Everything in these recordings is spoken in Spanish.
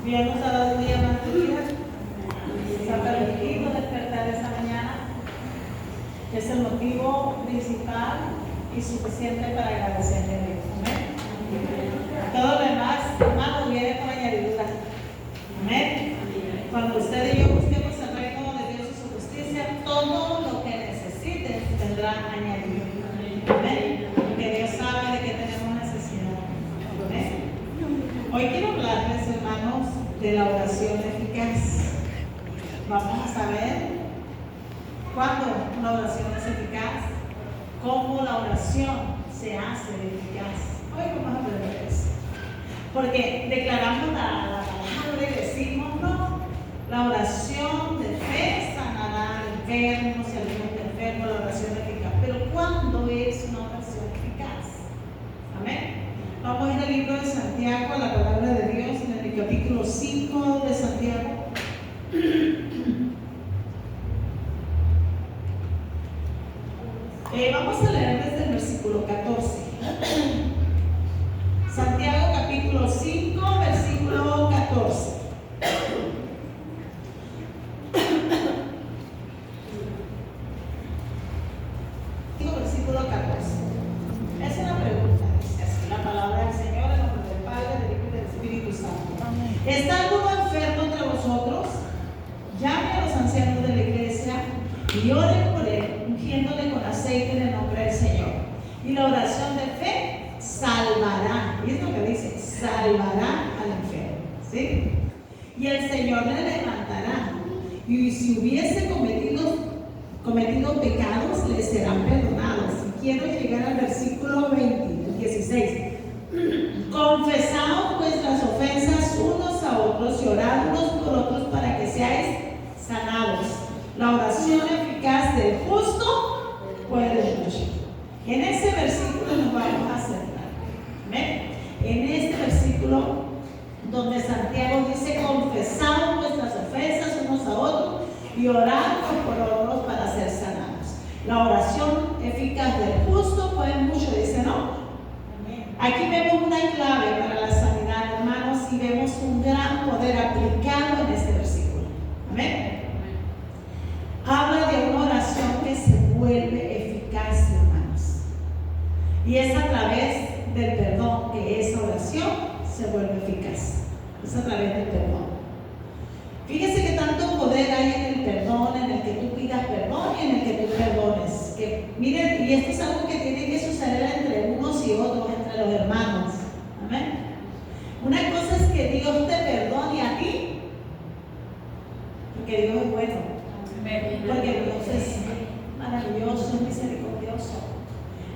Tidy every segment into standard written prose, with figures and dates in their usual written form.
Dios nos ha dado un día más de vida, nos ha permitido despertar esta mañana. Es el motivo principal y suficiente para agradecerle a Dios. Amén. Todo lo demás, hermano, viene con añadidura. Amén. Cuando usted y yo busquemos el reino de Dios y su justicia, todo lo que necesiten tendrá añadido. Amén. Porque Dios sabe de que tenemos necesidad. Amén. Hoy quiero hablarles, hermanos, de la oración eficaz. Vamos a saber cuándo una oración es eficaz, cómo la oración se hace eficaz. Hoy vamos a aprender eso. Porque declaramos la palabra y decimos, no, la oración de fe sanará al enfermo, si alguien está enfermo, la oración eficaz. Pero ¿cuándo es una oración eficaz? Amén. Vamos a ir al libro de Santiago, a la palabra de Dios, en el capítulo 5 de Santiago. Vamos a leer desde el versículo 14. Santiago capítulo 5, versículo 14. Versículo 14. Es una pregunta, dice así la palabra del Señor, en nombre del Padre, del Hijo y del Espíritu Santo. ¿Está alguno enfermo entre vosotros? Llame a los ancianos de la iglesia y oren por él, ungiéndole con aceite en el nombre del Señor. Y la oración de fe salvará, y es lo que dice, salvará al enfermo, ¿sí? Y el Señor le levantará, y si hubiese cometido pecados, le serán perdonados. Y quiero llegar al versículo 20, el 16. Confesaos vuestras ofensas unos a otros y orad unos por otros para que seáis sanados. La oración eficaz del justo puede mucho. En ese versículo nos vamos a centrar. ¿Ven? En este versículo donde Santiago dice: confesaos vuestras ofensas unos a otros y orad por otros para ser sanados. La oración eficaz del justo puede mucho, dice, ¿no? Aquí vemos una clave para la sanidad, hermanos, y vemos un gran poder aplicado en este versículo. Amén. Habla de una oración que se vuelve eficaz, hermanos. Y es a través del perdón que esa oración se vuelve eficaz. Es a través del perdón. Fíjese que tanto poder hay en el perdón, en el que tú pidas perdón y en el que tú perdones. Que, miren, y esto es algo que tiene que suceder entre unos y otros, entre los hermanos. Amén. Una cosa es que Dios te perdone a ti, porque Dios es bueno. Porque Dios es maravilloso, es misericordioso,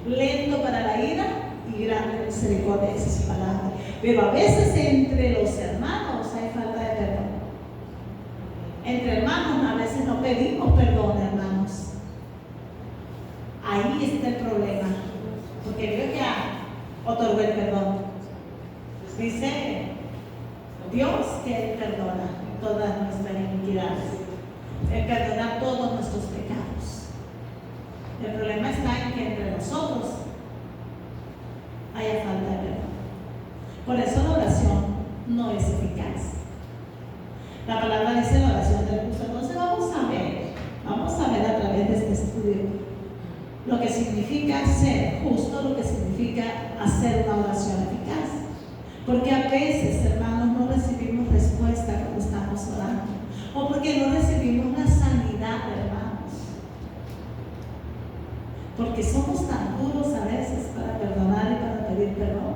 lento para la ira y grande misericordia, esa es su palabra. Pero a veces entre los hermanos hay falta de perdón. Entre hermanos a veces no pedimos perdón, hermanos. Ahí está el problema, porque Dios ya otorgó el perdón. Dice Dios que Él perdona todas nuestras iniquidades. Él perdona todos nuestros pecados. El problema está en que entre nosotros haya falta de perdón. Por eso la oración no es eficaz. La palabra dice la oración del justo. Entonces vamos a ver a través de este estudio lo que significa ser justo, lo que significa hacer una oración eficaz. Porque a veces, hermanos, no recibimos respuesta cuando estamos orando, o porque no recibimos la sanidad, hermanos, porque somos tan duros a veces para perdonar y para pedir perdón.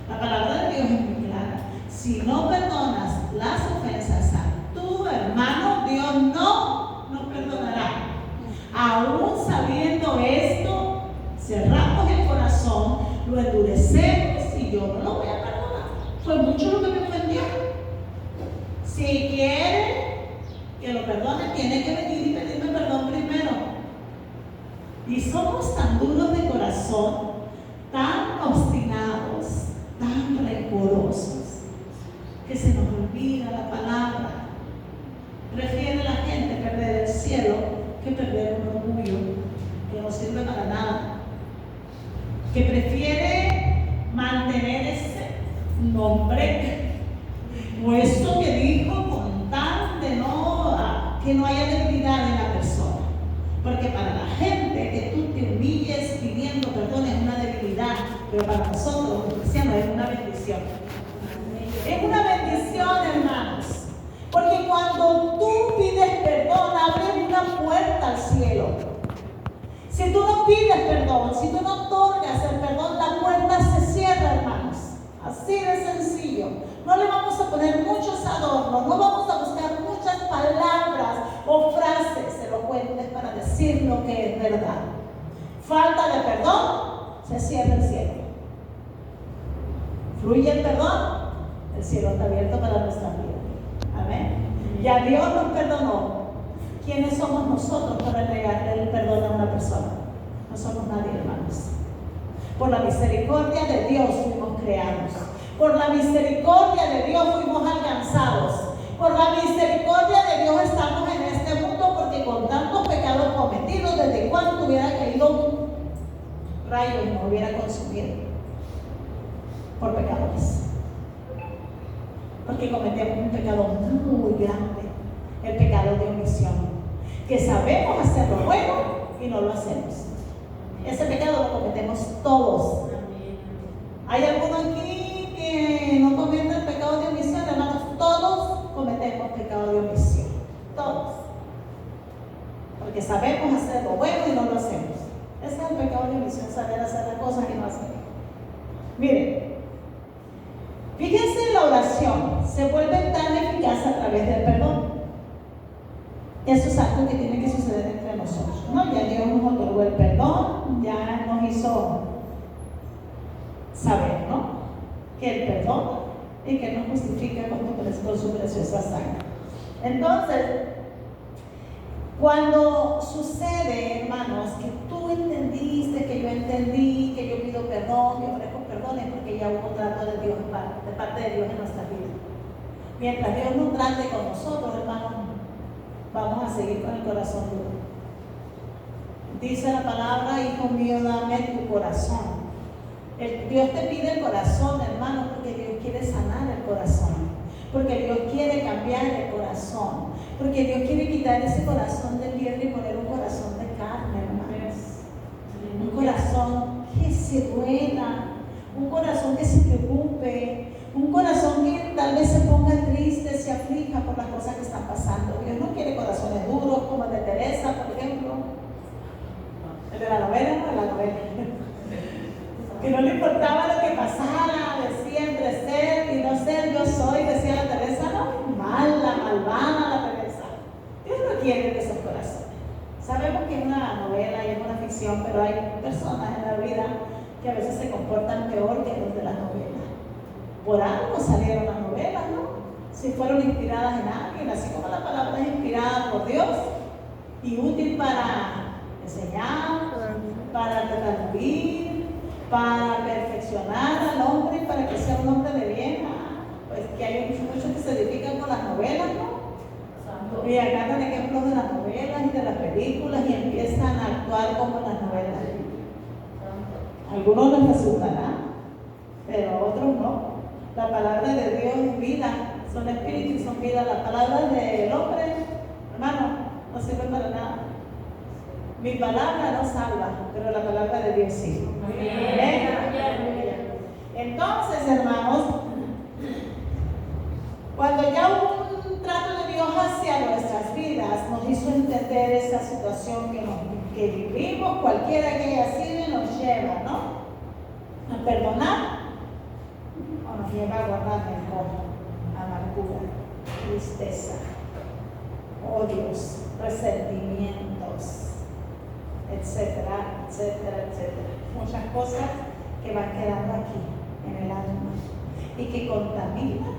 La palabra de Dios es muy clara: si no perdonas las ofensas a tu hermano, Dios no perdonará. Aún sabiendo esto, cerramos el corazón, lo endurecemos y yo no lo voy a perdonar. Fue mucho lo que me ofendió. Si quiere que lo perdone, tiene que venir y pedirme perdón primero. Y somos tan duros de corazón, tan obstinados, tan rencorosos, que se nos olvida la palabra. Prefiere la gente perder el cielo que perder un orgullo que no sirve para nada, que prefiere mantener ese nombre Puesto que dijo con tal de que no haya debilidad en la persona. Porque para la gente que tú te humilles pidiendo perdón es una debilidad, pero para nosotros los cristianos es una bendición. Es una bendición, hermanos. Porque cuando tú pides perdón, abres una puerta al cielo. Si tú no pides perdón, si tú no otorgas el perdón, la puerta se cierra, hermanos. Así de sencillo. No le vamos a poner muchos adornos, no vamos a buscar muchas palabras o frases elocuentes para decir lo que es verdad. Falta de perdón, se cierra el cielo. Fluye el perdón, el cielo está abierto para nuestra vida. Amén. Ya Dios nos perdonó. ¿Quiénes somos nosotros para entregarle el perdón a una persona? No somos nadie, hermanos. Por la misericordia de Dios fuimos creados. Por la misericordia de Dios fuimos alcanzados. Por la misericordia de Dios estamos en este mundo, porque con tantos pecados cometidos, desde cuando hubiera caído un rayo y nos hubiera consumido por pecadores. Porque cometemos un pecado muy grande, el pecado de omisión, que sabemos hacer lo bueno y no lo hacemos. Ese pecado lo cometemos todos. ¿Hay alguno aquí que no comete el pecado de omisión? Hermanos, todos cometemos pecado de omisión. Todos. Porque sabemos hacer lo bueno y no lo hacemos. Ese es el pecado de omisión, saber hacer las cosas que no hacemos. Miren, fíjense, la oración se vuelve tan eficaz a través del perdón. Eso es algo que tiene que suceder entre nosotros, ¿no? Ya Dios nos otorgó el perdón, ya nos hizo saber, ¿no?, que el perdón y que nos justifica con su preciosa sangre. Entonces, cuando sucede, hermanos, que tú entendiste, que yo entendí, que yo pido perdón, que ofrezco perdón, es porque ya hubo trato de Dios, de parte de Dios en nuestra vida. Mientras Dios no trate con nosotros, hermanos, vamos a seguir con el corazón duro. Dice la palabra: hijo mío, dame tu corazón. Dios te pide el corazón, hermano, porque Dios quiere sanar el corazón, porque Dios quiere cambiar el corazón, porque Dios quiere quitar ese corazón de piedra y poner un corazón de carne, hermanos. Un corazón que se duela, un corazón que se preocupe, un corazón que tal vez se ponga triste, se aflija por las cosas que están pasando. Dios no quiere corazones duros como el de Teresa, por ejemplo. El de la novela, ¿no? De la novela. Que no le importaba lo que pasara, decía entre ser y no ser, yo soy, decía la Teresa, no, mala, malvada la Teresa. Dios no quiere de esos corazones. Sabemos que es una novela y es una ficción, pero hay personas en la vida que a veces se comportan peor que los de las novelas. Por algo salieron las novelas, ¿no? Si fueron inspiradas en alguien, así como la palabra es inspirada por Dios y útil para enseñar, para redarguir, para perfeccionar al hombre y para que sea un hombre de bien. Pues que hay muchos que se edifican con las novelas, ¿no? Y agarran ejemplos de las novelas y de las películas y empiezan a actuar como las novelas. Algunos les resultará, pero otros no. La palabra de Dios es vida, son espíritu y son vida. Las palabras del hombre, hermano, no sirven para nada. Mi palabra no salva, pero la palabra de Dios sí. Amén. Entonces, hermanos, cuando ya hubo un trato de Dios hacia nuestras vidas, nos hizo entender esta situación que vivimos, cualquiera que haya sido, y nos lleva, ¿no?, a perdonar, o nos lleva a guardar rencor, amargura, tristeza, odios, resentimientos, etcétera, etcétera, etcétera. Muchas cosas que van quedando aquí en el alma y que contaminan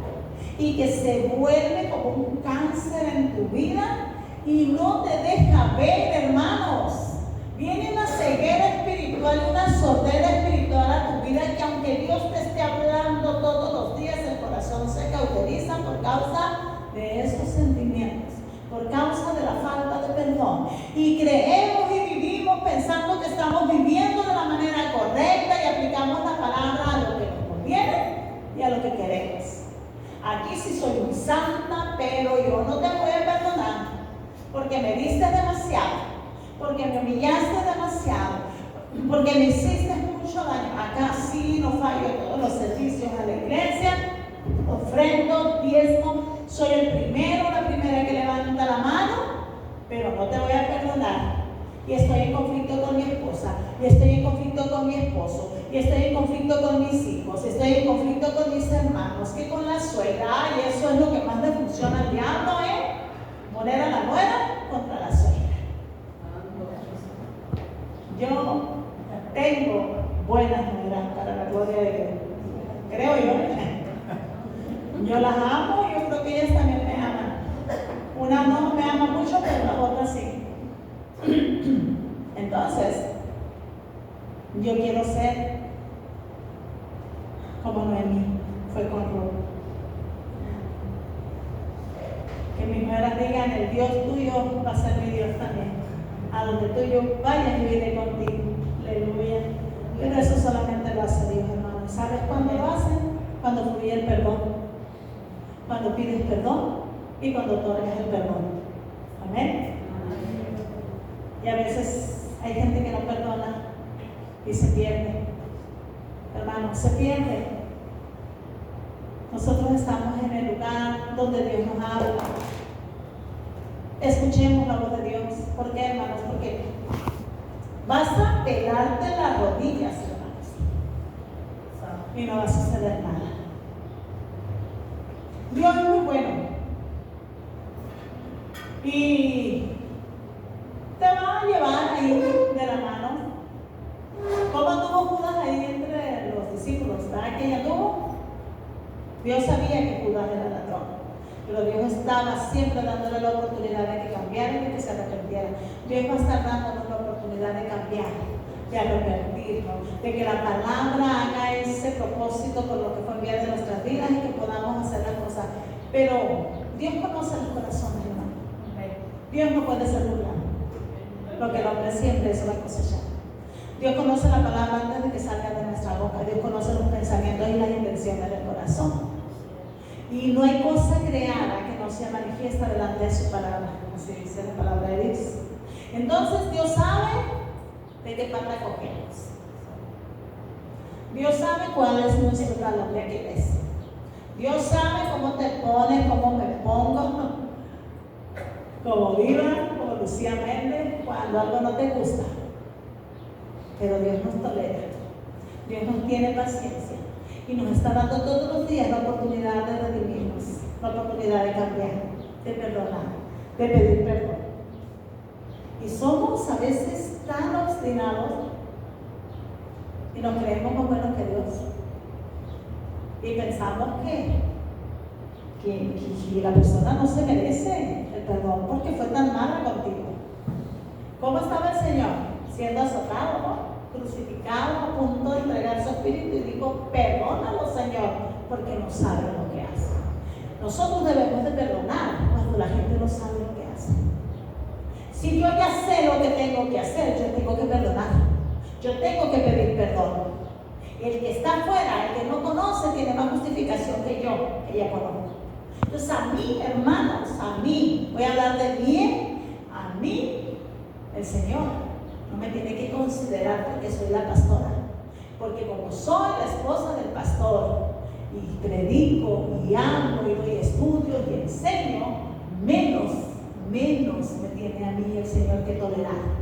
y que se vuelve como un cáncer en tu vida y no te deja ver, hermanos. Viene una ceguera espiritual, una sordera espiritual a tu vida, que aunque Dios te esté hablando todos los días, el corazón se cauteriza por causa de esos sentimientos, por causa de la falta de perdón. Y creemos y vivimos pensando que estamos viviendo de la manera correcta y aplicamos la palabra a lo que nos conviene y a lo que queremos. ¿A aquí sí soy muy santa, pero yo no te voy a perdonar porque me diste demasiado, porque me humillaste demasiado, porque me hiciste mucho daño. Acá sí no fallo todos los servicios a la iglesia, ofrendo, diezmo, soy el primero, la primera que levanta la mano, pero no te voy a perdonar. Y estoy en conflicto con mi esposa, y estoy en conflicto con mi esposo, y estoy en conflicto con mis hijos, y estoy en conflicto con mis hermanos, que con la suegra. Y eso es lo que más le funciona al diablo, poner a la nuera contra la suegra. Yo tengo buenas nueras, para la gloria de Dios, creo yo. Yo las amo y yo creo que ellas también me aman. Una no me ama mucho, pero la otra sí. Entonces, yo quiero ser como Noemí fue con Ruth. Que mis nueras digan: el Dios tuyo va a ser mi Dios también. A donde tú y yo vayas, yo iré contigo. Aleluya. Pero eso solamente lo hace Dios, hermano. ¿Sabes cuándo lo hace? Cuando fluye el perdón. Cuando pides perdón y cuando otorgas el perdón. Amén. Y a veces hay gente que no perdona y se pierde. Hermano, se pierde. Nosotros estamos en el lugar donde Dios nos habla. Escuchemos la voz de Dios. ¿Por qué, hermanos? Porque vas a pelarte las rodillas, hermanos, y no va a suceder nada. Dios es muy bueno. Y te va a llevar ahí de la mano. ¿Cómo anduvo Judas ahí entre los discípulos? ¿Verdad que ella anduvo? Dios sabía que Judas era ladrón, pero Dios estaba siempre dándole la oportunidad de que cambiara y de que se arrepintiera. Dios va a estar dándonos la oportunidad de cambiar, de arrepentirnos, de que la palabra haga ese propósito por lo que fue enviada en nuestras vidas y que podamos hacer las cosas. Pero Dios conoce los corazones, hermano. Dios no puede ser burlado. Lo que el hombre siempre eso va a cosechar. Dios conoce la palabra antes de que salga de nuestra boca. Dios conoce los pensamientos y las intenciones del corazón. Y no hay cosa creada que no sea manifiesta delante de su palabra. Así dice la palabra de Dios. Entonces Dios sabe de qué pata cogemos. Dios sabe cuál es nuestro talón de Aquiles. Dios sabe cómo te pones, cómo me pongo, como Diva, como Lucía Méndez, cuando algo no te gusta. Pero Dios nos tolera, Dios nos tiene paciencia y nos está dando todos los días la oportunidad de redimirnos, la oportunidad de cambiar, de perdonar, de pedir perdón. Y somos a veces tan obstinados y nos creemos más buenos que Dios y pensamos que la persona no se merece el perdón porque fue tan mala contigo. ¿Cómo estaba el Señor? Siendo azotado, ¿no? Crucificado, a punto de entregar su espíritu, y dijo: perdónalo, Señor, porque no sabe lo que hace. Nosotros debemos de perdonar cuando la gente no sabe lo que hace. Si yo ya sé lo que tengo que hacer, yo tengo que perdonar, yo tengo que pedir perdón. El que está afuera, el que no conoce, tiene más justificación que yo, que ya conozco. Entonces a mí, hermanos, a mí, voy a hablar de mí, a mí, el Señor no me tiene que considerar porque soy la pastora, porque como soy la esposa del pastor y predico y amo y doy estudios y enseño, menos me tiene a mí el Señor que tolerar.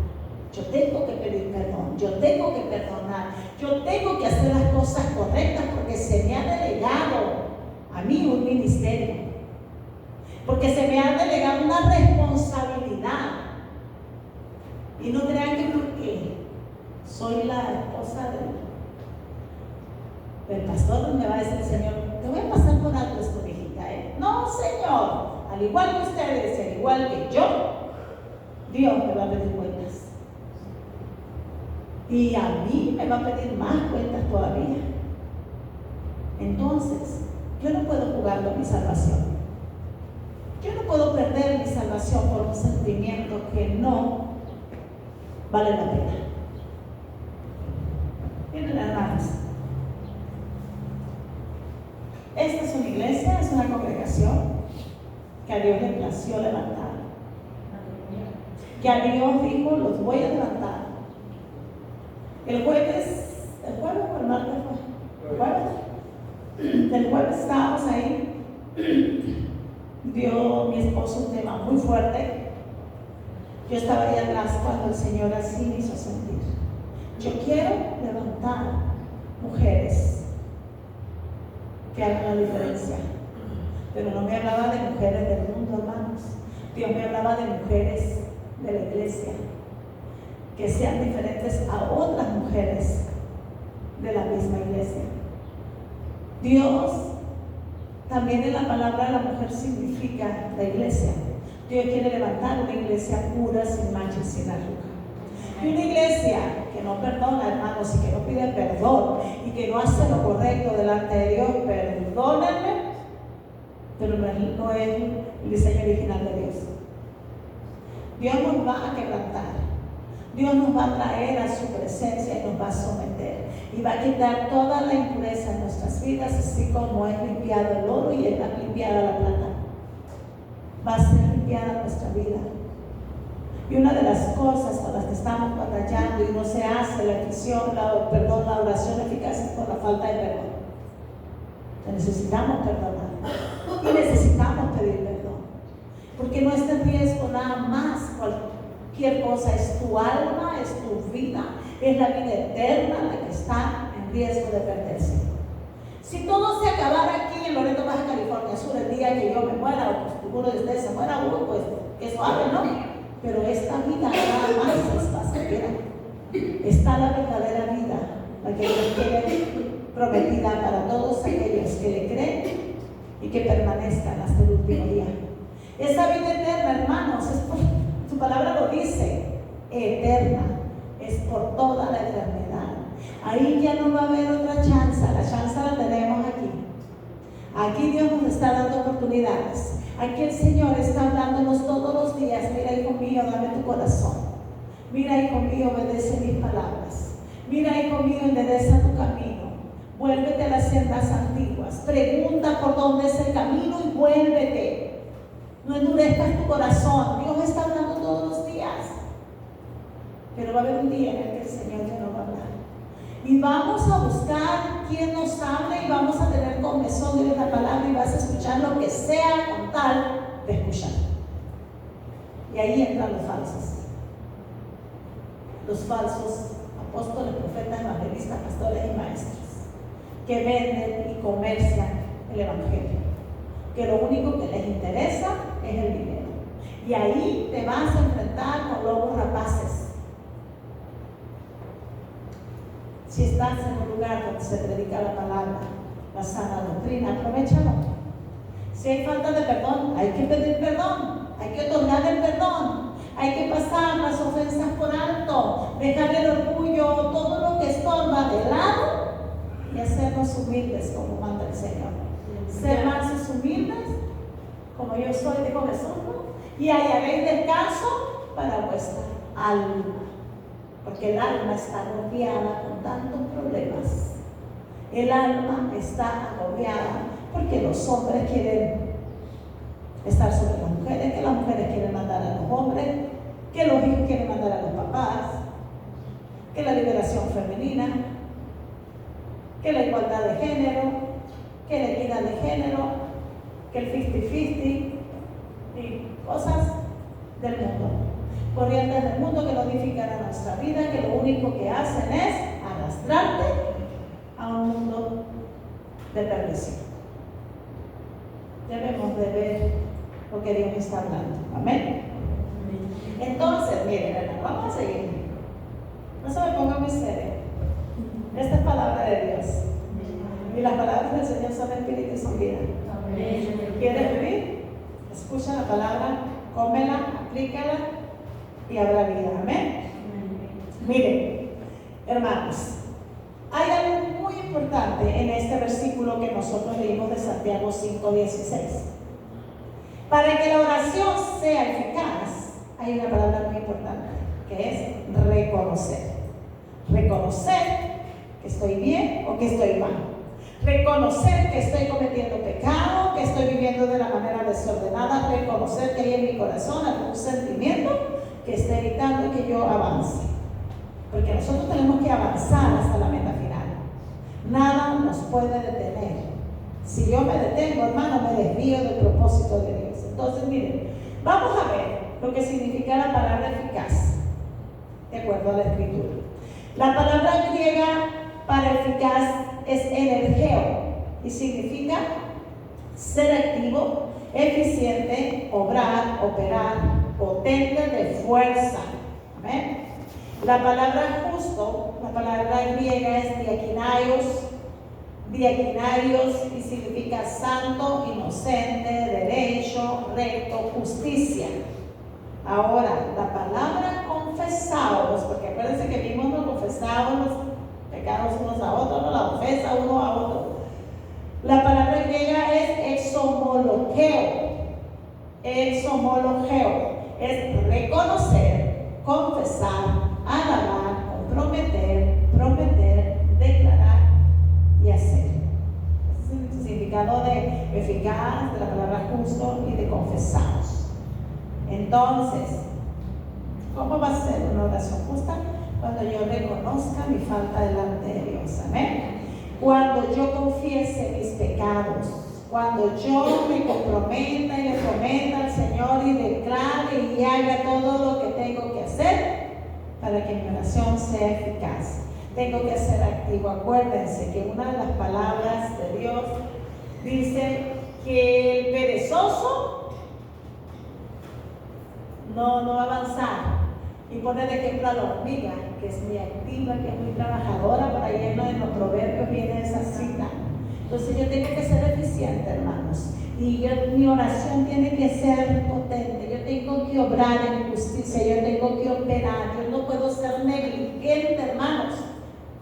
Yo tengo que pedir perdón, yo tengo que perdonar, yo tengo que hacer las cosas correctas porque se me ha delegado a mí un ministerio, porque se me ha delegado una responsabilidad. Y no crean que porque soy la esposa del pastor me va a decir el Señor: te voy a pasar por alto esto, viejita, ¿eh? No, Señor, al igual que ustedes, al igual que yo, Dios me va a pedir cuentas. Y a mí me va a pedir más cuentas todavía. Entonces, yo no puedo jugar con mi salvación. Yo no puedo perder mi salvación por un sentimiento que no vale la pena. Miren, hermanos, esta es una iglesia, es una congregación que a Dios le plació levantar. Que a Dios dijo, los voy a levantar. El jueves o el martes fue, el jueves. El jueves estábamos ahí. Dio mi esposo un tema muy fuerte. Yo estaba ahí atrás cuando el Señor así me hizo sentir. Yo quiero levantar mujeres que hagan la diferencia. Pero no me hablaba de mujeres del mundo, hermanos. Dios me hablaba de mujeres de la iglesia que sean diferentes a otras mujeres de la misma iglesia. Dios también en la palabra de la mujer significa la iglesia. Dios quiere levantar una iglesia pura, sin mancha y sin arruga. Y una iglesia que no perdona, hermanos, y que no pide perdón y que no hace lo correcto delante de Dios, perdónenme, pero no es el diseño original de Dios. Dios nos va a quebrantar. Dios nos va a traer a su presencia y nos va a someter. Y va a quitar toda la impureza en nuestras vidas, así como es limpiado el oro y es limpiada la plata. Va a ser limpiada nuestra vida. Y una de las cosas con las que estamos batallando y no se hace la oración eficaz es por la falta de perdón. Necesitamos perdonar y necesitamos pedir perdón, porque no está en riesgo nada más cualquier cosa. Es tu alma, es tu vida, es la vida eterna la que está en riesgo de perderse. Si todo se acabara aquí en Loreto, Baja California Sur, el día que yo me muera o que uno de ustedes se muera, pues que suave, ¿no? Pero esta vida nada más es pasajera. Está la verdadera vida, la que Dios quiere prometida para todos aquellos que le creen y que permanezcan hasta el último día. Esa vida eterna, hermanos, es por, su palabra lo dice, eterna, es por toda la eternidad. Ahí ya no va a haber otra chance, la chance la tenemos aquí. Aquí Dios nos está dando oportunidades. Aquí el Señor está hablándonos todos los días. Mira, hijo mío, dame tu corazón. Mira, hijo mío, obedece mis palabras. Mira, hijo mío, endereza tu camino. Vuélvete a las sendas antiguas. Pregunta por dónde es el camino y vuélvete. No endurezcas tu corazón. Dios está hablando todos los días. Pero va a haber un día en el que el Señor ya no va a hablar. Y vamos a buscar quien nos hable y vamos a tener comezón de la palabra y vas a escuchar lo que sea con tal de escuchar. Y ahí entran los falsos. Los falsos apóstoles, profetas, evangelistas, pastores y maestros que venden y comercian el evangelio, que lo único que les interesa es el dinero. Y ahí te vas a enfrentar con lobos rapaces. Si estás en un lugar donde se predica la palabra, la sana doctrina, aprovechalo. Si hay falta de perdón, hay que pedir perdón, hay que otorgar el perdón, hay que pasar las ofensas por alto, dejar el orgullo, todo lo que estorba de lado y hacernos humildes como manda el Señor. Ser mansos humildes, como yo soy, dijo Jesús, ¿no? Y hallaréis descanso para vuestra alma. Porque el alma está agobiada con tantos problemas. El alma está agobiada porque los hombres quieren estar sobre las mujeres, que las mujeres quieren mandar a los hombres, que los hijos quieren mandar a los papás, que la liberación femenina, que la igualdad de género, que la equidad de género, que el 50-50 y cosas del mundo. Corrientes del mundo que no edifican a nuestra vida, que lo único que hacen es arrastrarte a un mundo de perdición. Debemos de ver lo que Dios está hablando. Amén. Entonces, miren, hermano, vamos a seguir. No se me ponga muy serio. Esta es palabra de Dios. Y las palabras del Señor son espíritu y son vida. ¿Quieres vivir? Escucha la palabra, cómela, aplícala y habrá vida. Amén. Miren, hermanos, hay algo muy importante en este versículo que nosotros leímos de Santiago 5:16. Para que la oración sea eficaz, hay una palabra muy importante que es reconocer. Reconocer que estoy bien o que estoy mal. Reconocer que estoy cometiendo pecado, que estoy viviendo de la manera desordenada, reconocer que hay en mi corazón algún sentimiento que esté evitando que yo avance. Porque nosotros tenemos que avanzar hasta la meta final. Nada nos puede detener. Si yo me detengo, hermano, me desvío del propósito de Dios. Entonces, miren, vamos a ver lo que significa la palabra eficaz, de acuerdo a la Escritura. La palabra griega para eficaz es energeo y significa ser activo, eficiente, obrar, operar, potente de fuerza. ¿Amén? La palabra justo, la palabra griega es diakinaios y significa santo, inocente, derecho, recto, justicia. Ahora, la palabra confesados, porque acuérdense que vimos los confesados, los pecados unos a otros, no la ofensa uno a otro. La palabra griega es exomologeo, es reconocer, confesar, alabar, prometer, declarar y hacer. Ese es el significado de eficaz, de la palabra justo y de confesados. Entonces, ¿cómo va a ser una oración justa? Cuando yo reconozca mi falta delante de Dios. Amén. Cuando yo confiese mis pecados, cuando yo me comprometa y le prometa al Señor y declare y haga todo lo que tengo que hacer para que mi oración sea eficaz. Tengo que ser activo. Acuérdense que una de las palabras de Dios dice que el perezoso no va a avanzar. Y pone de ejemplo a la hormiga, que es muy activa, que es muy trabajadora. Por ahí en los proverbios viene esa cita. Entonces yo tengo que ser eficiente, hermanos. Y mi oración tiene que ser potente. Yo tengo que obrar en justicia. Yo tengo que operar. Yo no puedo ser negligente, hermanos.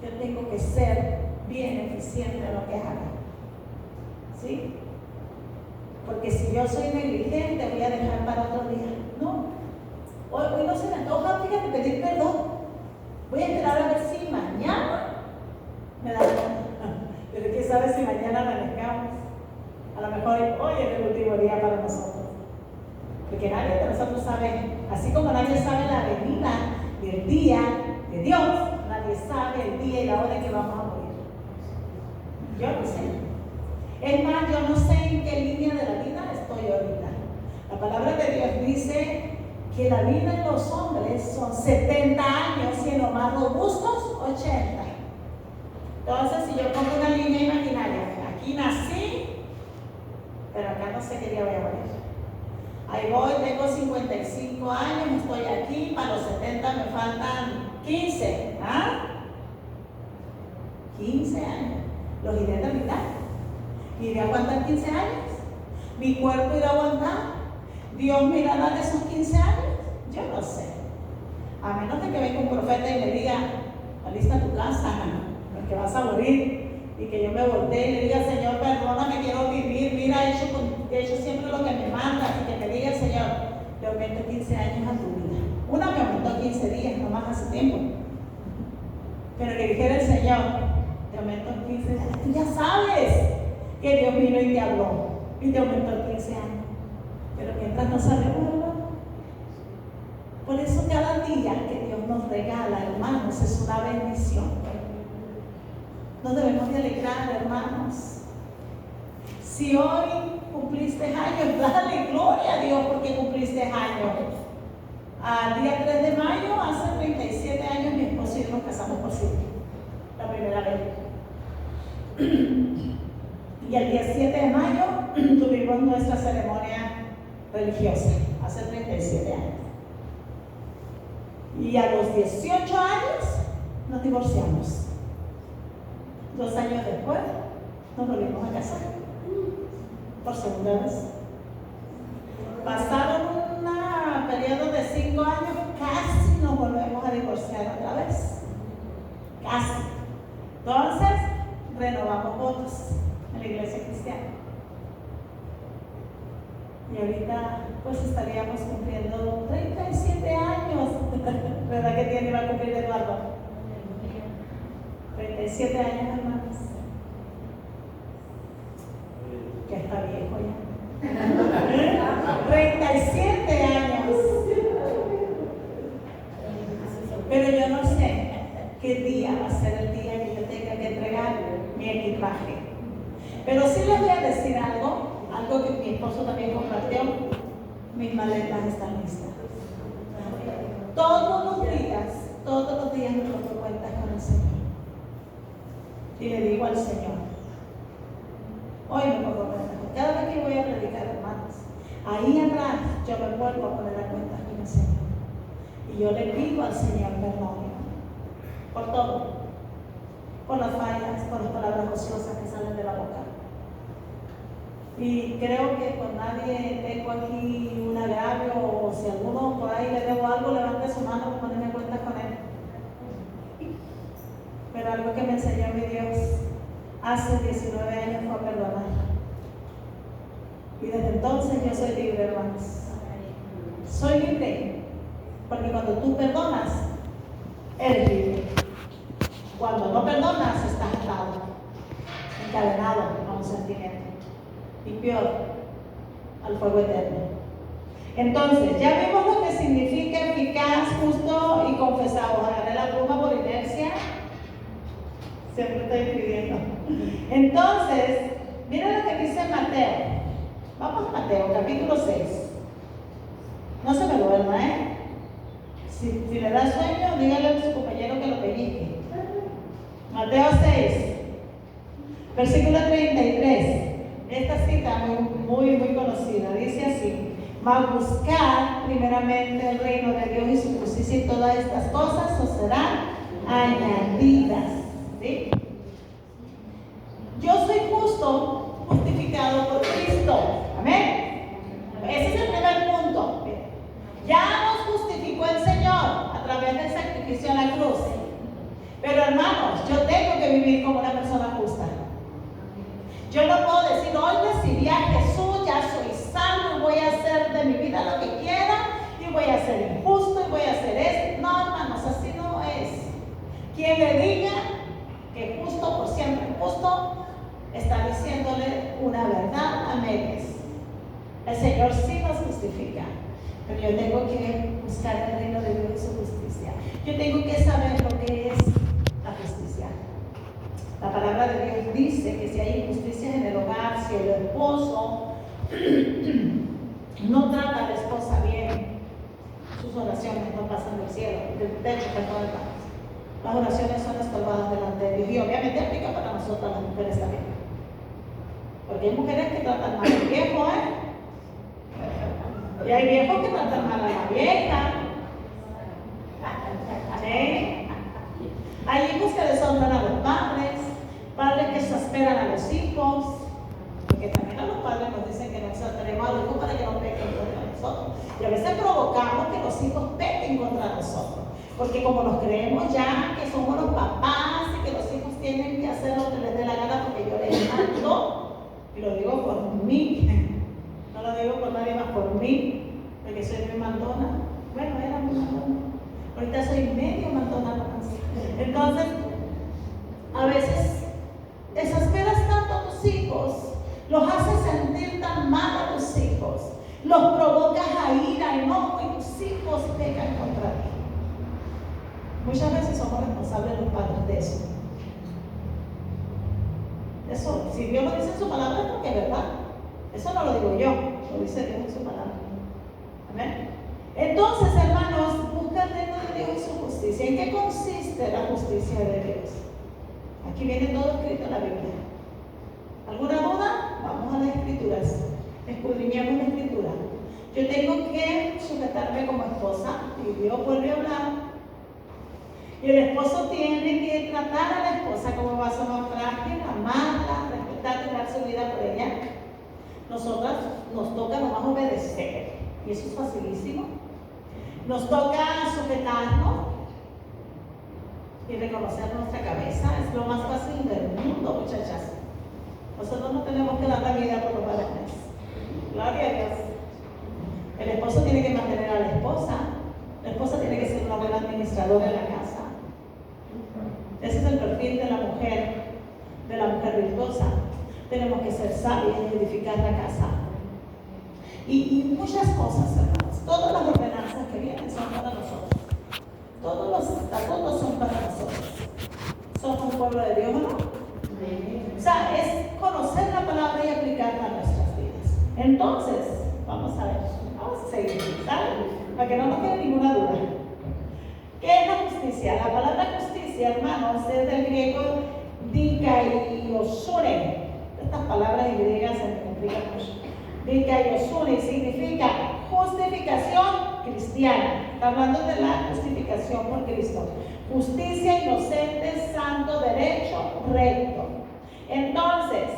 Yo tengo que ser bien eficiente en lo que haga. ¿Sí? Porque si yo soy negligente, voy a dejar para otro día. No. Hoy no se me antoja, fíjate, pedir perdón. Voy a esperar a ver si mañana me da pena. Pero quién sabe si mañana amanezcamos. A lo mejor hoy es el último día para nosotros. Porque nadie de nosotros sabe, así como nadie sabe la venida y el día de Dios, nadie sabe el día y la hora en que vamos a morir. Yo no sé. Es más, yo no sé en qué línea de la vida estoy ahorita. La palabra de Dios dice que la vida de los hombres son 70 años y en los más robustos 80. Entonces, si yo pongo una línea imaginaria, aquí nací, pero acá no sé qué día voy a morir. Ahí voy, tengo 55 años, estoy aquí, para los 70 me faltan 15. 15 años. Los iré a terminar. ¿Iré a aguantar 15 años? ¿Mi cuerpo irá a aguantar? ¿Dios me irá a dar esos 15 años? Yo no sé. A menos de que venga un profeta y me diga, alista tu casa, porque vas a morir. Y que yo me voltee y le diga, Señor, perdóname, quiero vivir. Mira, he hecho siempre lo que me manda. Y que me diga el Señor, le aumento 15 años a tu vida. Una me aumentó 15 días, no más hace tiempo. Pero que dijera el Señor, te aumento 15 años. Tú ya sabes que Dios vino y te habló y te aumentó 15 años. Pero mientras no sabemos, hermano. Por eso cada día que Dios nos regala, hermanos, es una bendición. Nos debemos de alegrar, hermanos. Si hoy cumpliste años, dale gloria a Dios porque cumpliste años. Al día 3 de mayo, hace 37 años, mi esposo y yo nos casamos por siempre. La primera vez. Y el día 7 de mayo tuvimos nuestra ceremonia religiosa, hace 37 años. Y a los 18 años nos divorciamos. 2 años después nos volvimos a casar por segunda vez. Pasaron un periodo de 5 años, casi nos volvemos a divorciar otra vez. Casi. Entonces renovamos votos en la iglesia cristiana. Y ahorita pues estaríamos cumpliendo 37 años. ¿Verdad que tiene? Va a cumplir Eduardo. 37 años, hermanos. Ya está viejo ya. 37 años. Pero yo no sé qué día va a ser el día que yo tenga que entregar mi equipaje. Pero sí les voy a decir algo que mi esposo también compartió. Mis maletas están listas. Todos los días me pongo cuentas con el Señor. Y le digo al Señor, hoy me pongo cuentas. Cada vez que voy a predicar, hermanos, ahí atrás yo me vuelvo a poner a cuentas con el Señor. Y yo le pido al Señor perdón por todo, por las fallas, por las palabras ociosas que salen de la boca. Y creo que con nadie tengo aquí un agravio, o si alguno por ahí le debo algo, levante su mano y ponerme cuentas con él. Pero algo que me enseñó mi Dios hace 19 años fue a perdonar. Y desde entonces yo soy libre, hermanos. Soy libre, porque cuando tú perdonas, eres libre. Cuando no perdonas, estás atado, encadenado a un sentimiento. Y peor, al fuego eterno. Entonces, ya vimos lo que significa eficaz, justo y confesado. Agarré la pluma por inercia. Siempre estoy pidiendo. Entonces, miren lo que dice Mateo. Vamos a Mateo, capítulo 6. No se me duerma, Si le da sueño, dígale a su compañero que lo pellizque. Mateo 6, versículo 33. Esta cita muy conocida, dice así: mas buscad primeramente el reino de Dios y su justicia, y todas estas cosas os serán añadidas. ¿Sí? Yo soy justificado por Cristo. Amén. Ese es el primer punto. Ya nos justificó el Señor a través del sacrificio en la cruz. Pero hermanos, yo tengo que vivir como una persona justa. Yo no puedo decir, hoy recibí a Jesús, ya soy salvo, voy a hacer de mi vida lo que quiera, y voy a ser injusto, y voy a hacer esto. No, hermanos, así no es. Quien le diga que justo por siempre justo, está diciéndole una verdad a medias. El Señor sí nos justifica, pero yo tengo que buscar el reino de Dios y su justicia. Yo tengo que saber lo que es la justicia. La palabra de Dios dice que si hay injusticia en el hogar, si el esposo no trata a la esposa bien, sus oraciones no pasan del cielo, del techo, perdón, hermanos. Las oraciones son estorbadas delante de Dios, y obviamente aplica para nosotras las mujeres también. Porque hay mujeres que tratan mal al viejo, y hay viejos que tratan mal a la vieja. Hay hijos que deshonran a los padres que exasperan a los hijos, porque también a los padres nos dicen que no exasperemos a los hijos para que no pequen contra nosotros. Y a veces provocamos que los hijos pequen contra nosotros, porque como nos creemos ya que somos los papás y que los hijos tienen que hacer lo que les dé la gana porque yo les mando, y lo digo por mí, no lo digo por nadie más, por mí, porque soy muy mandona. Bueno, era muy mandona, ahorita soy medio mandona más. Entonces, a veces exasperas tanto a tus hijos, los haces sentir tan mal a tus hijos, los provocas a ira, enojo, y tus hijos pecan contra ti. Muchas veces somos responsables los padres de eso. Eso, si Dios lo dice en su palabra, es porque es verdad. Eso no lo digo yo, lo dice Dios en su palabra. Amén. Entonces, hermanos, busca el reino de Dios y su justicia. ¿En qué consiste la justicia de Dios? Aquí viene todo escrito en la Biblia. ¿Alguna duda? Vamos a las escrituras. Escudriñamos la escritura. Yo tengo que sujetarme como esposa, y Dios vuelve a hablar. Y el esposo tiene que tratar a la esposa como vaso más frágil, amarla, respetarla y dar su vida por ella. Nosotras nos toca nomás obedecer, y eso es facilísimo. Nos toca sujetarnos y reconocer nuestra cabeza. Es lo más fácil del mundo, muchachas. Nosotros no tenemos que dar la vida por los varones. Gloria a Dios. El esposo tiene que mantener a la esposa tiene que ser una buena administradora de la casa. Ese es el perfil de la mujer virtuosa. Tenemos que ser sabios y edificar la casa. Y muchas cosas, hermanos. Todas las ordenanzas que vienen son para nosotros. Todos los estatutos son para nosotros. Somos un pueblo de Dios, ¿o no? O sea, es conocer la palabra y aplicarla a nuestras vidas. Entonces, vamos a ver. Vamos a seguir, ¿sabes? Para que no nos quede ninguna duda. ¿Qué es la justicia? La palabra justicia, hermanos, es del griego dikaiosune. Estas palabras en griega se me complican mucho. Dikaiosune significa justificación cristiana. Está hablando de la justificación por Cristo. Justicia, inocente, santo, derecho, recto. Entonces,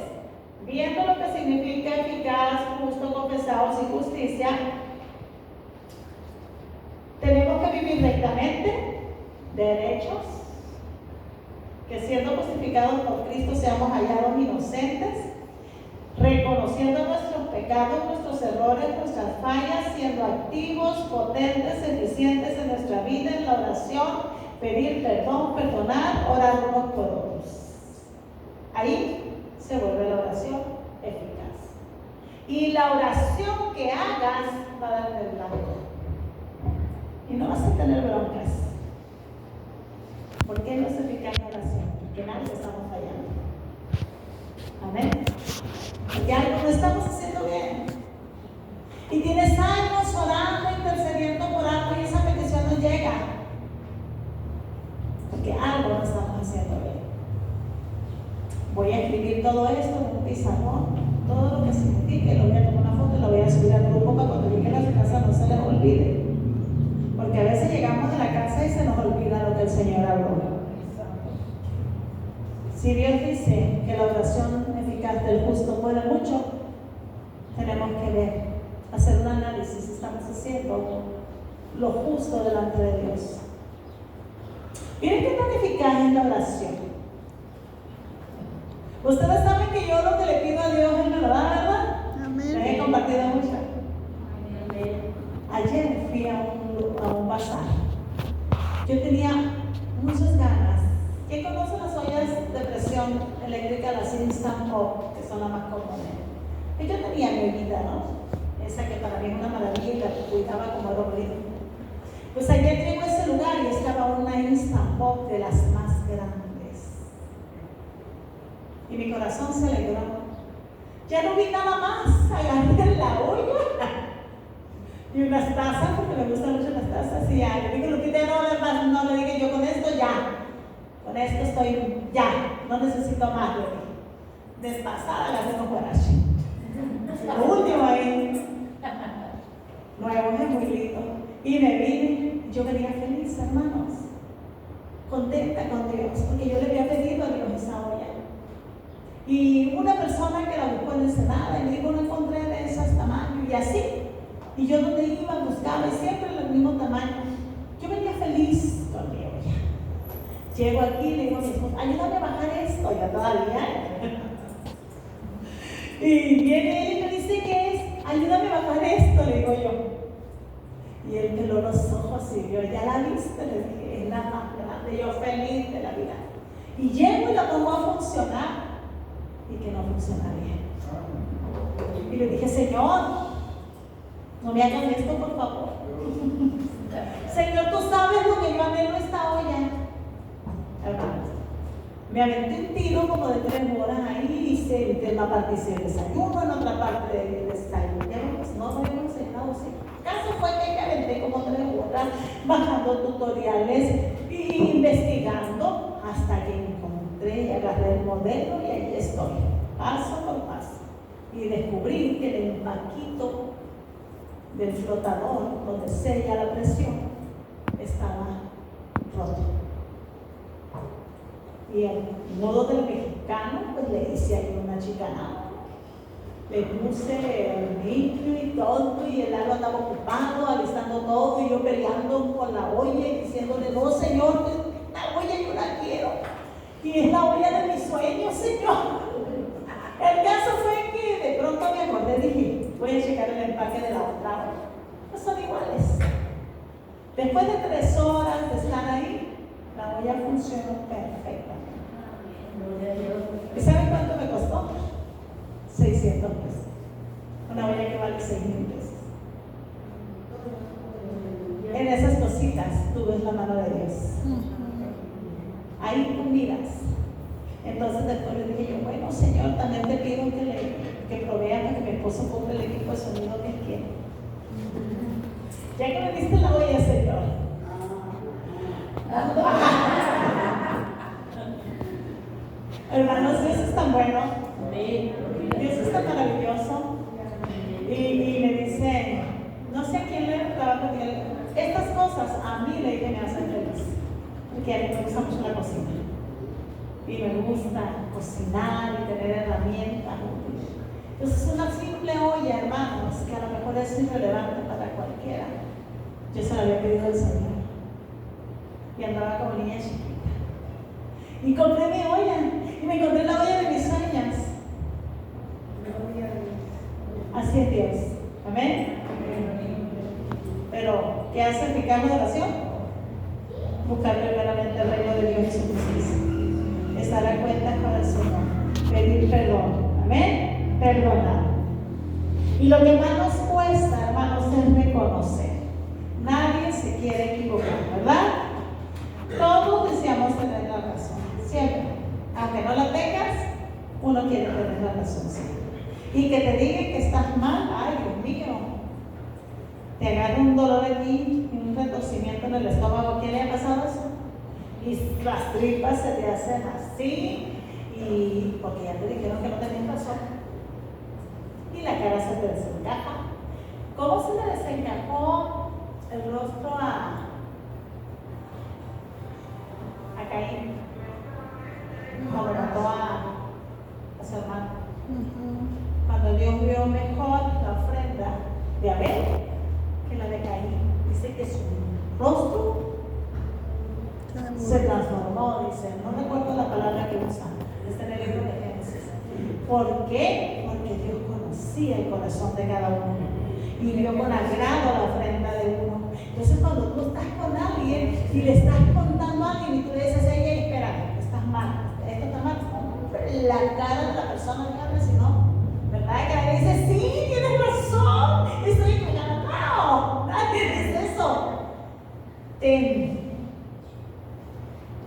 viendo lo que significa eficaz, justo, confesados y justicia, tenemos que vivir rectamente, derechos, que siendo justificados por Cristo seamos hallados inocentes, reconociendo nuestros pecados, nuestros errores, nuestras fallas, siendo activos, potentes, eficientes en nuestra vida, en la oración, pedir perdón, perdonar, orar unos por otros. Ahí se vuelve la oración eficaz. Y la oración que hagas va a dar el blanco. Y no vas a tener broncas. ¿Por qué no es eficaz la oración? Porque nadie estamos fallando. Amén. Porque algo no estamos haciendo bien. Y tienes años orando, intercediendo por algo y esa petición no llega. Porque algo no estamos haciendo bien. Voy a escribir todo esto en un pizarrón, todo lo que signifique, lo voy a tomar una foto y lo voy a subir al grupo para cuando llegue a su casa no se les olvide. Porque a veces llegamos de la casa y se nos olvida lo que el Señor habló. Si Dios dice que la oración eficaz del justo puede mucho, tenemos que ver, hacer un análisis, estamos haciendo lo justo delante de Dios. Miren qué tan eficaz es la oración. Ustedes saben que yo lo que le pido a Dios es verdad, ¿verdad? Amén. Les he compartido mucho. Ayer fui a un bazar. Yo tenía muchas ganas. ¿Quién conoce las ollas de presión eléctrica, las Instant Pop, que son las más comunes? Y yo tenía mi vida, ¿no? Esa que para mí es una maravilla y la cuidaba como oro molido. Pues ayer llego a ese lugar y estaba una Instant Pop de las más grandes. Y mi corazón se alegró. Ya no vi nada más, agarré la olla y unas tazas, porque me gustan mucho las tazas, y ya, le digo, Lupita, no le dije yo con esto ya. Con esto estoy ya, no necesito más, le dije. Despasada la hacemos guarache. Lo último ahí, nuevo, es muy lindo. Y me vine, yo venía feliz, hermanos, contenta con Dios, porque yo le había pedido a Dios esa olla. Y una persona que la buscó en Ensenada y me dijo, no encontré de esas tamaños, y así. Y yo donde iba, buscaba, y siempre el mismo tamaño. Yo venía feliz con mi olla. Llego aquí y le digo a mi esposo, ayúdame a bajar esto, ya todavía. Y viene él y me dice, ¿qué es? Ayúdame a bajar esto, le digo yo. Y él peló los ojos y yo, ¿ya la viste? Le dije, es la más grande, yo feliz de la vida. Y llego y la pongo a funcionar. Y que no funciona bien. Y le dije, Señor, no me hagan esto, por favor. Señor, tú sabes lo que yo anhelo esta olla. Hermanos, me aventé un tiro como de 3 horas ahí, hice en una parte hice el desayuno, en otra parte de desayuno. No lo habíamos sentado así. El caso fue que me aventé como 3 horas bajando tutoriales y investigando hasta que encontré y agarré el modelo y ahí estoy, paso por paso. Y descubrí que el empaquito del flotador, donde sella la presión, estaba roto. Y el modo del mexicano, pues le hice ahí una chicanada. Le puse el micro y todo, y el agua andaba ocupado, alistando todo, y yo peleando con la olla y diciéndole, no, Señor, esta olla yo la quiero. Y es la olla de mis sueños, Señor. El caso fue que de pronto me acordé, dije, voy a checar el empaque de la otra olla. Pues son iguales. Después de 3 horas de estar ahí, la olla funcionó perfectamente. ¿Y saben cuánto me costó? 600 pesos. Una olla que vale 6,000 pesos. En esas cositas tú ves la mano de Dios. Ahí tú miras. Entonces después le dije yo, bueno Señor, también te pido que provea para que mi esposo compre el equipo de sonido que él quiere. Ya que me diste la olla, Señor. Hermanos, Dios es tan bueno. Dios es tan maravilloso. Y me dice, no sé a quién le trabajo, estas cosas a mí le me hacen feliz. Porque a mí me gusta mucho la cocina. Y me gusta cocinar y tener herramientas. Entonces una simple olla, hermanos, que a lo mejor es irrelevante para cualquiera. Yo se la había pedido al Señor. Y andaba como niña chiquita. Y compré mi olla. Y me encontré la olla de mis sueños. Así es Dios. Amén. Pero, ¿qué hace eficaz la oración? Buscar primeramente el reino de Dios y su justicia. Estar a cuentas con el Señor. Pedir perdón. Amén. Perdonar. Y lo que más nos cuesta, hermanos, es reconocer. Nadie se quiere equivocar, ¿verdad? Todos deseamos tener la razón. Siempre. Aunque no la tengas, uno quiere tener la razón siempre. Y que te digan que estás mal, ay Dios mío, te agarra un dolor aquí, un retorcimiento en el estómago. ¿Qué le ha pasado eso? Y las tripas se te hacen así, y porque ya te dijeron que no tenías razón. Y la cara se te desencaja. ¿Cómo se le desencajó el rostro a Caín? Cuando mató a su hermano. Cuando Dios vio mejor la ofrenda de Abel que la de Caín, dice que su rostro se transformó, dice, no recuerdo la palabra que usa, está en el libro de Génesis. ¿Por qué? Porque Dios conocía el corazón de cada uno y vio con agrado la ofrenda de uno. Entonces cuando tú estás con alguien y le estás contando a alguien y tú le dices, ella, espera, estás mal, esto está mal, la cara de la persona que habla, si no, ¿verdad? Que le dice, sí, tienes razón, estoy equivocada. No, nadie dice eso.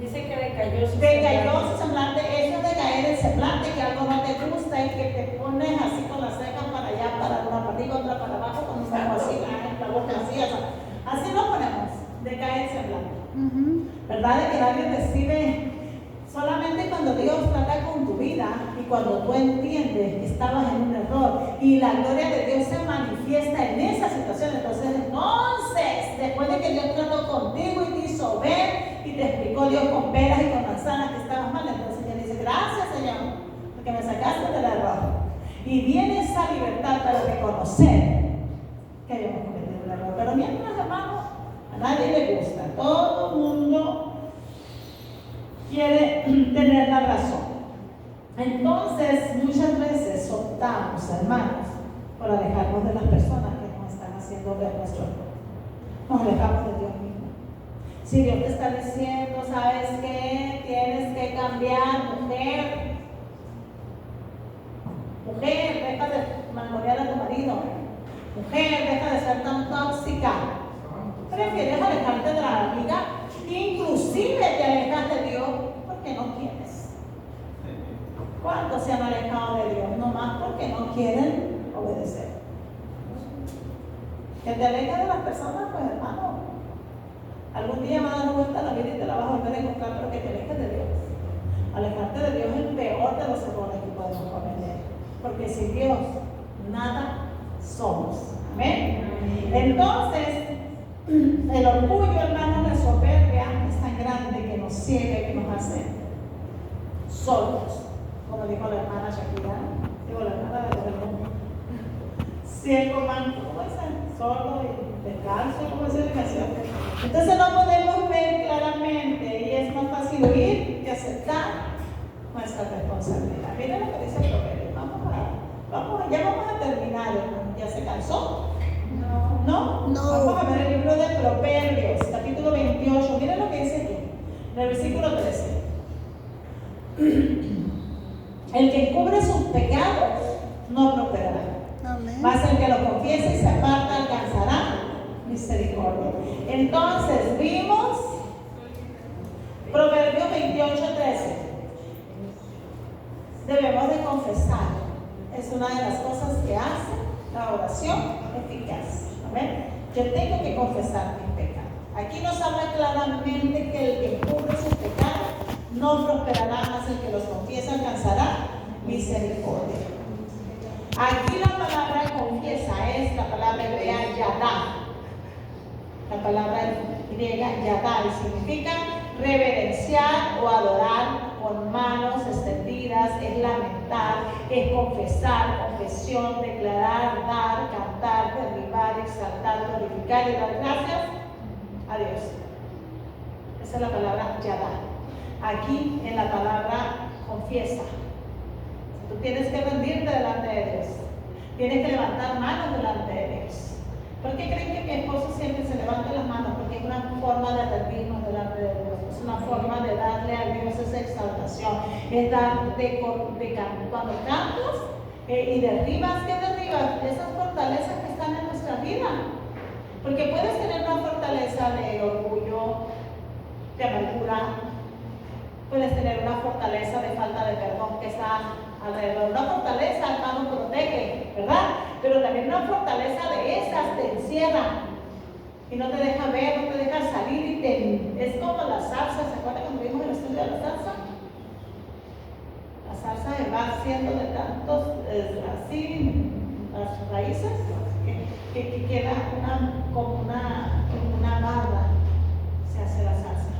Dice que decayó su semblante. Eso de caer el semblante, que algo no te gusta y que te pones así con las cejas para allá, para una para arriba, otra para abajo, con un ojo así, la boca así, así lo ponemos, de caer el semblante. ¿Verdad? De que nadie recibe. Solamente cuando Dios trata con tu vida y cuando tú entiendes que estabas en un error y la gloria de Dios se manifiesta en esa situación, entonces después de que Dios trató contigo y te hizo ver y te explicó Dios con peras y con manzanas que estabas mal, entonces ya dice, gracias Señor, porque me sacaste del error. Y viene esa libertad para reconocer que habíamos cometido el error. Pero mientras, hermanos, a nadie le gusta, todo el mundo quiere tener la razón. Entonces, muchas veces optamos, hermanos, por alejarnos de las personas que nos están haciendo ver nuestro error. Nos alejamos de Dios mismo. Si Dios te está diciendo, ¿sabes qué? Tienes que cambiar, mujer. Mujer, deja de mangonear a tu marido. Mujer, deja de ser tan tóxica. Prefieres alejarte de la amiga. Inclusive te alejas de Dios porque no quieres. ¿Cuántos se han alejado de Dios? Nomás porque no quieren obedecer. Que te alejas de las personas, pues hermano, algún día vas a dar vuelta a la vida y te la vas a volver a encontrar, pero que te alejes de Dios. Alejarte de Dios es el peor de los errores que podemos cometer, porque sin Dios nada somos. Amén. Entonces, el orgullo, hermano, la soberbia es tan grande que nos ciega y que nos hace sordos, como dijo la hermana Shakira, digo la hermana de Berlín. Ciego, manco, ¿cómo es? Sordo y descalzo, ¿cómo es la canción? Entonces no podemos ver claramente y es más fácil huir que aceptar nuestra responsabilidad. Miren lo que dice el proverbio. Ya vamos a terminar, hermano. ¿Ya se cansó? No. Vamos a ver el libro de Proverbios, capítulo 28. Miren lo que dice aquí, en el versículo 13. El que encubre sus pecados no prosperará. Amén. Mas el que lo confiese y se aparta alcanzará misericordia. Entonces vimos Proverbios 28:13. Debemos de confesar. Es una de las cosas que hace la oración eficaz. Amén. Yo tengo que confesar mis pecados. Aquí nos habla claramente que el que cubre sus pecados no prosperará, más el que los confiesa alcanzará misericordia. Aquí la palabra confiesa es la palabra hebrea yadá. La palabra griega yadá y significa reverenciar o adorar con manos extendidas, es lamentar, es confesar, confesión, declarar, dar, cantar, derribar, exaltar, glorificar y dar gracias a Dios. Esa es la palabra yadá. Aquí en la palabra confiesa. Tú tienes que rendirte delante de Dios. Tienes que levantar manos delante de Dios. ¿Por qué creen que mi esposo siempre se levanta las manos? Porque es una forma de rendirnos delante de Dios. Es una forma de darle a Dios esa exaltación. Es dar cuando cantas y derribas, ¿qué derribas? Esas fortalezas que están en nuestra vida. Porque puedes tener una fortaleza de orgullo, de amargura. Puedes tener una fortaleza de falta de perdón que está alrededor. Una fortaleza, hermano, protege, ¿verdad? Pero también una fortaleza de esas te encierra y no te deja ver, no te deja salir es como la zarza. ¿Se acuerdan cuando vimos el estudio de la zarza? La zarza va haciendo de tantos, así, las raíces, que queda como una barra, se hace la zarza.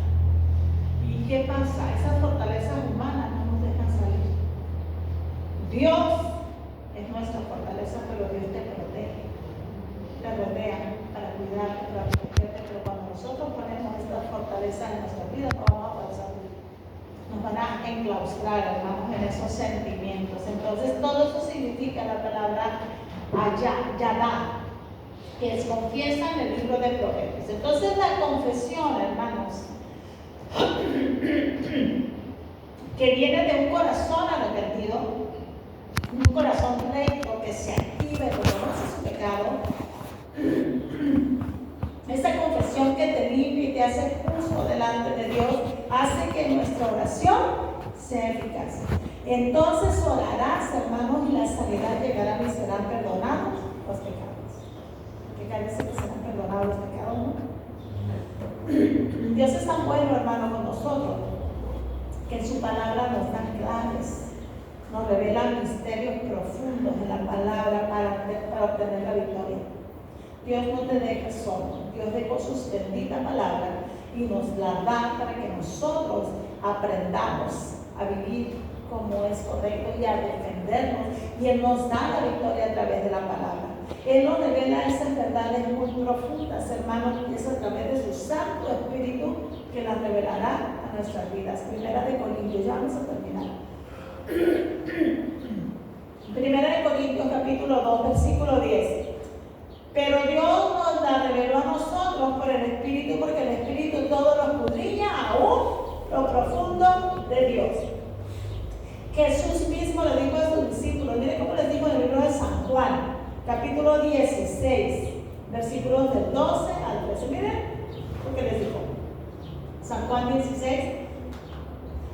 ¿Y qué pasa? Esas fortalezas humanas no nos dejan salir. Dios es nuestra fortaleza, pero Dios te protege, te rodea para cuidarte, para protegerte. Pero cuando nosotros ponemos estas fortalezas en nuestra vida, no vamos a poder salir. Nos van a enclaustrar, hermanos, en esos sentimientos. Entonces, todo eso significa la palabra yadá, que es confiesa en el libro de Proverbios. Entonces, la confesión, hermanos, que viene de un corazón arrepentido, un corazón recto que se active, reconoce su pecado. Esa confesión que te limpia y te hace justo delante de Dios hace que nuestra oración sea eficaz. Entonces orarás, hermanos, y la sanidad llegará y serán perdonados los pecados. Que cada vez que serán perdonados los pecados, ¿no? Dios es tan bueno, hermano, con nosotros, que en su palabra nos da claves, nos revela misterios profundos de la palabra para obtener la victoria. Dios no te deja solo. Dios dejó su bendita palabra y nos la da para que nosotros aprendamos a vivir como es correcto y a defendernos. Y Él nos da la victoria a través de la palabra. Él nos revela esas verdades muy profundas, hermanos, y es a través de su Santo Espíritu que las revelará a nuestras vidas. Primera de Corintios, ya vamos a terminar. Primera de Corintios, capítulo 2, versículo 10. Pero Dios nos la reveló a nosotros por el Espíritu, porque el Espíritu todo lo escudriña, aún lo profundo de Dios. Jesús mismo le dijo a sus discípulos, miren cómo les dijo en el libro de San Juan, capítulo 16, versículos del 12 al 13. Miren lo que les dijo. San Juan 16.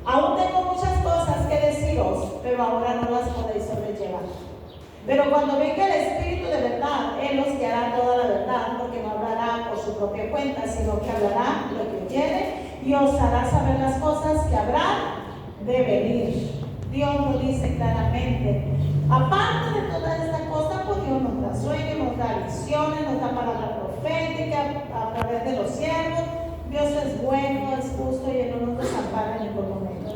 Aún tengo muchas cosas que deciros, pero ahora no las podéis sobrellevar. Pero cuando venga el Espíritu de verdad, Él os guiará toda la verdad, porque no hablará por su propia cuenta, sino que hablará lo que oyere y os hará saber las cosas que habrá de venir. Dios lo dice claramente. Aparte de todas estas cosas, pues Dios nos da sueños, nos da visiones, nos da palabra profética a través de los siervos. Dios es bueno, es justo y Él no nos desampara en ningún momento.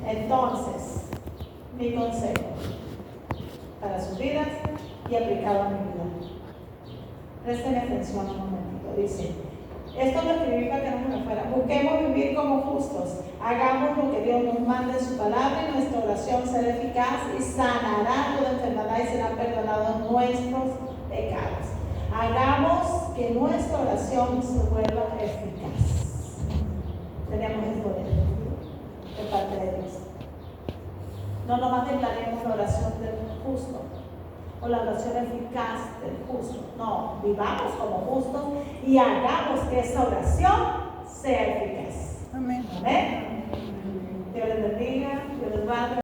Entonces, mi consejo para sus vidas y aplicado a mi vida. Presten atención un momentito. Dice, esto lo escribí para que no me fuera. Busquemos vivir como justos. Hagamos lo que Dios nos manda en su palabra y nuestra oración será eficaz y sanará toda enfermedad y serán perdonados nuestros pecados. Hagamos que nuestra oración se vuelva eficaz. Tenemos el poder de parte de Dios. No nomás declaremos la oración del justo o la oración eficaz del justo. No, vivamos como justos y hagamos que esa oración sea eficaz. Amén. Amén.